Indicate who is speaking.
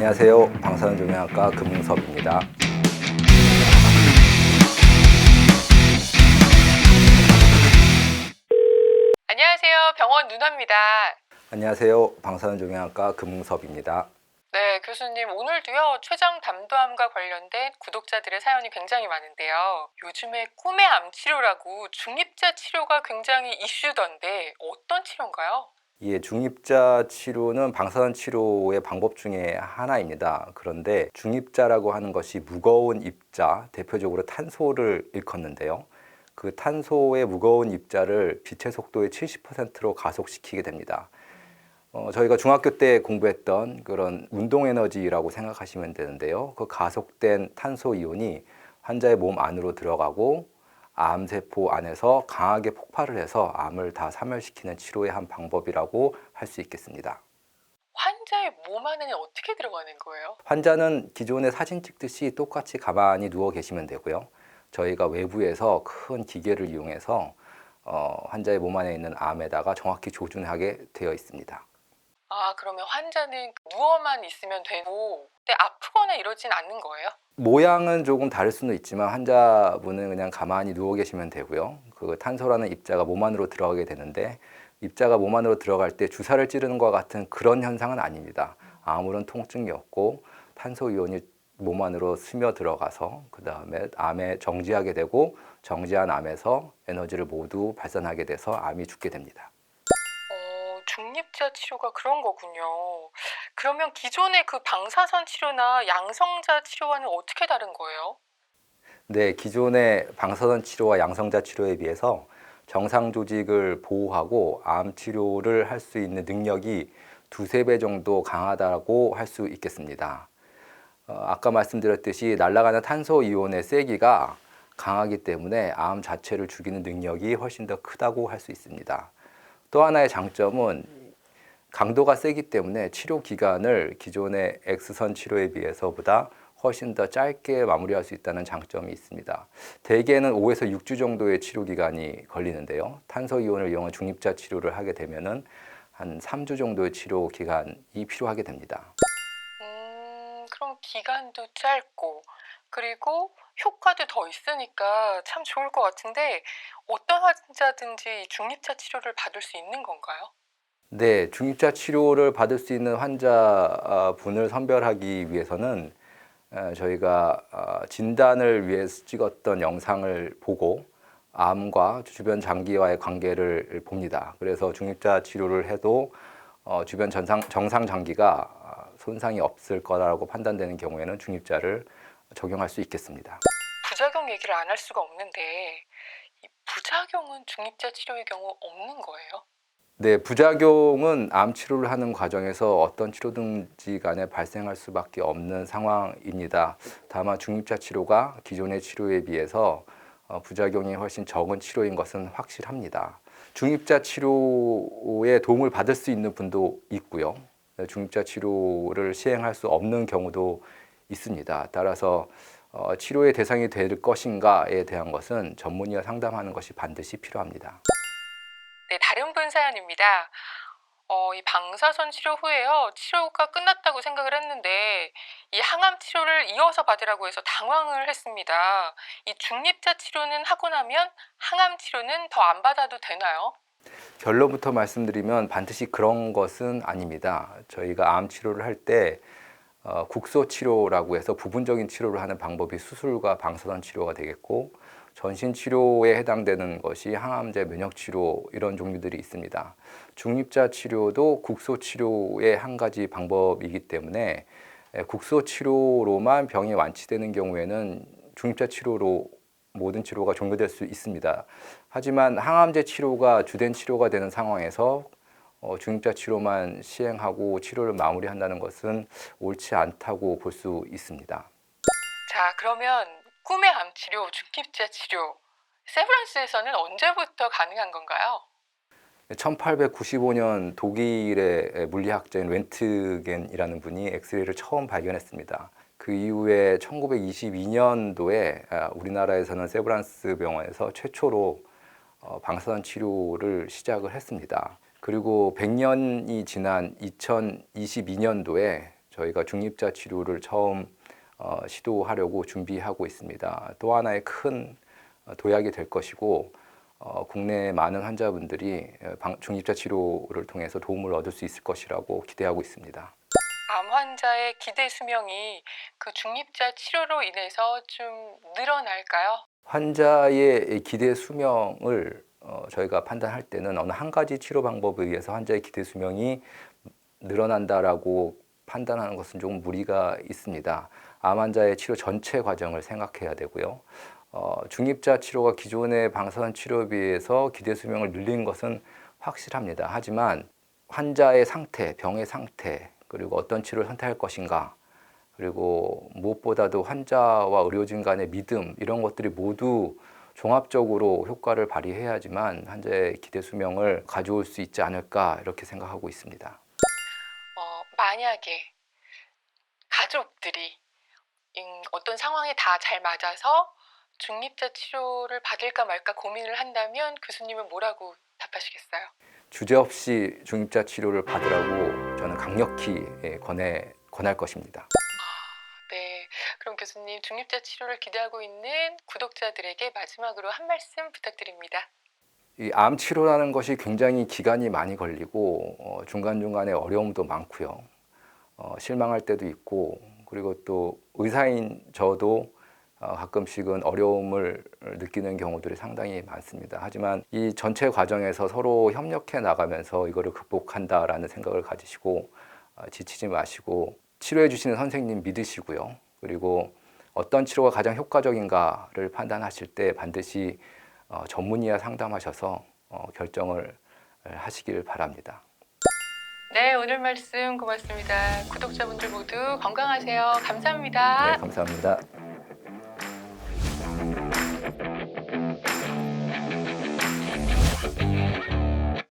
Speaker 1: 안녕하세요. 방사선종양학과 금웅섭입니다.
Speaker 2: 안녕하세요. 병원 누나입니다.
Speaker 1: 안녕하세요. 방사선종양학과 금웅섭입니다.
Speaker 2: 네, 교수님 오늘도요. 췌장 담도암과 관련된 구독자들의 사연이 굉장히 많은데요. 요즘에 꿈의 암 치료라고 중입자 치료가 굉장히 이슈던데 어떤 치료인가요?
Speaker 1: 예, 중입자 치료는 방사선 치료의 방법 중에 하나입니다. 그런데 중입자라고 하는 것이 무거운 입자, 대표적으로 탄소를 일컫는데요. 그 탄소의 무거운 입자를 빛의 속도의 70%로 가속시키게 됩니다. 저희가 중학교 때 공부했던 그런 운동 에너지라고 생각하시면 되는데요. 그 가속된 탄소 이온이 환자의 몸 안으로 들어가고 암세포 안에서 강하게 폭발을 해서 암을 다 사멸시키는 치료의 한 방법이라고 할 수 있겠습니다.
Speaker 2: 환자의 몸 안에는 어떻게 들어가는 거예요?
Speaker 1: 환자는 기존에 사진 찍듯이 똑같이 가만히 누워 계시면 되고요. 저희가 외부에서 큰 기계를 이용해서 환자의 몸 안에 있는 암에다가 정확히 조준하게 되어 있습니다.
Speaker 2: 그러면 환자는 누워만 있으면 되고 근데 아프거나 이러진 않는 거예요?
Speaker 1: 모양은 조금 다를 수는 있지만 환자분은 그냥 가만히 누워 계시면 되고요. 그 탄소라는 입자가 몸 안으로 들어가게 되는데 입자가 몸 안으로 들어갈 때 주사를 찌르는 것과 같은 그런 현상은 아닙니다. 아무런 통증이 없고 탄소 이온이 몸 안으로 스며 들어가서 그 다음에 암에 정지하게 되고 정지한 암에서 에너지를 모두 발산하게 돼서 암이 죽게 됩니다.
Speaker 2: 중립자 치료가 그런 거군요. 그러면 기존의 그 방사선 치료나 양성자 치료와는 어떻게 다른 거예요?
Speaker 1: 네, 기존의 방사선 치료와 양성자 치료에 비해서 정상 조직을 보호하고 암 치료를 할 수 있는 능력이 두세 배 정도 강하다고 할 수 있겠습니다. 아까 말씀드렸듯이 날아가는 탄소 이온의 세기가 강하기 때문에 암 자체를 죽이는 능력이 훨씬 더 크다고 할 수 있습니다. 또 하나의 장점은 강도가 세기 때문에 치료 기간을 기존의 X선 치료에 비해서보다 훨씬 더 짧게 마무리할 수 있다는 장점이 있습니다. 대개는 5에서 6주 정도의 치료 기간이 걸리는데요. 탄소 이온을 이용한 중입자 치료를 하게 되면은 한 3주 정도의 치료 기간이 필요하게 됩니다.
Speaker 2: 그럼 기간도 짧고 그리고 효과도 더 있으니까 참 좋을 것 같은데 어떤 환자든지 중립자 치료를 받을 수 있는 건가요?
Speaker 1: 네, 중입자 치료를 받을 수 있는 환자분을 선별하기 위해서는 저희가 진단을 위해서 찍었던 영상을 보고 암과 주변 장기와의 관계를 봅니다. 그래서 중입자 치료를 해도 주변 정상 장기가 손상이 없을 거라고 판단되는 경우에는 중입자를 적용할 수 있겠습니다.
Speaker 2: 부작용 얘기를 안 할 수가 없는데 이 부작용은 중립자 치료의 경우 없는 거예요?
Speaker 1: 네, 부작용은 암 치료를 하는 과정에서 어떤 치료든지 간에 발생할 수밖에 없는 상황입니다. 다만 중입자 치료가 기존의 치료에 비해서 부작용이 훨씬 적은 치료인 것은 확실합니다. 중입자 치료에 도움을 받을 수 있는 분도 있고요. 중입자 치료를 시행할 수 없는 경우도 있습니다. 따라서 치료의 대상이 될 것인가에 대한 것은 전문의와 상담하는 것이 반드시 필요합니다.
Speaker 2: 네, 다른 분 사연입니다. 이 방사선 치료 후에요. 치료가 끝났다고 생각을 했는데 이 항암 치료를 이어서 받으라고 해서 당황을 했습니다. 이 중립자 치료는 하고 나면 항암 치료는 더 안 받아도 되나요?
Speaker 1: 결론부터 말씀드리면 반드시 그런 것은 아닙니다. 저희가 암 치료를 할 때 국소 치료라고 해서 부분적인 치료를 하는 방법이 수술과 방사선 치료가 되겠고 전신 치료에 해당되는 것이 항암제, 면역 치료 이런 종류들이 있습니다. 중립자 치료도 국소 치료의 한 가지 방법이기 때문에 국소 치료로만 병이 완치되는 경우에는 중립자 치료로 모든 치료가 종료될 수 있습니다. 하지만 항암제 치료가 주된 치료가 되는 상황에서 중입자 치료만 시행하고 치료를 마무리한다는 것은 옳지 않다고 볼 수 있습니다.
Speaker 2: 자, 그러면 꿈의 암 치료, 중립자 치료, 세브란스에서는 언제부터 가능한 건가요?
Speaker 1: 1895년 독일의 물리학자인 렌트겐이라는 분이 엑스레이를 처음 발견했습니다. 그 이후에 1922년도에 우리나라에서는 세브란스 병원에서 최초로 방사선 치료를 시작을 했습니다. 그리고 100년이 지난 2022년도에 저희가 중립자 치료를 처음 시도하려고 준비하고 있습니다. 또 하나의 큰 도약이 될 것이고 국내 많은 환자분들이 중립자 치료를 통해서 도움을 얻을 수 있을 것이라고 기대하고 있습니다.
Speaker 2: 암 환자의 기대 수명이 그 중립자 치료로 인해서 좀 늘어날까요?
Speaker 1: 환자의 기대 수명을 저희가 판단할 때는 어느 한 가지 치료 방법에 의해서 환자의 기대 수명이 늘어난다라고 판단하는 것은 조금 무리가 있습니다. 암 환자의 치료 전체 과정을 생각해야 되고요. 중립자 치료가 기존의 방사선 치료에 비해서 기대 수명을 늘린 것은 확실합니다. 하지만 환자의 상태, 병의 상태, 그리고 어떤 치료를 선택할 것인가, 그리고 무엇보다도 환자와 의료진 간의 믿음, 이런 것들이 모두 종합적으로 효과를 발휘해야지만 환자의 기대 수명을 가져올 수 있지 않을까 이렇게 생각하고 있습니다.
Speaker 2: 만약에 가족들이 어떤 상황에 다 잘 맞아서 중립자 치료를 받을까 말까 고민을 한다면 교수님은 뭐라고 답하시겠어요?
Speaker 1: 주저없이 중립자 치료를 받으라고 저는 강력히 권할 것입니다.
Speaker 2: 네, 그럼 교수님 중립자 치료를 기대하고 있는 구독자들에게 마지막으로 한 말씀 부탁드립니다.
Speaker 1: 이 암 치료라는 것이 굉장히 기간이 많이 걸리고 중간중간에 어려움도 많고요. 실망할 때도 있고, 그리고 또 의사인 저도 가끔씩은 어려움을 느끼는 경우들이 상당히 많습니다. 하지만 이 전체 과정에서 서로 협력해 나가면서 이거를 극복한다라는 생각을 가지시고 지치지 마시고 치료해 주시는 선생님 믿으시고요. 그리고 어떤 치료가 가장 효과적인가를 판단하실 때 반드시 전문의와 상담하셔서 결정을 하시길 바랍니다.
Speaker 2: 네, 오늘 말씀 고맙습니다. 구독자분들 모두 건강하세요. 감사합니다.
Speaker 1: 네, 감사합니다.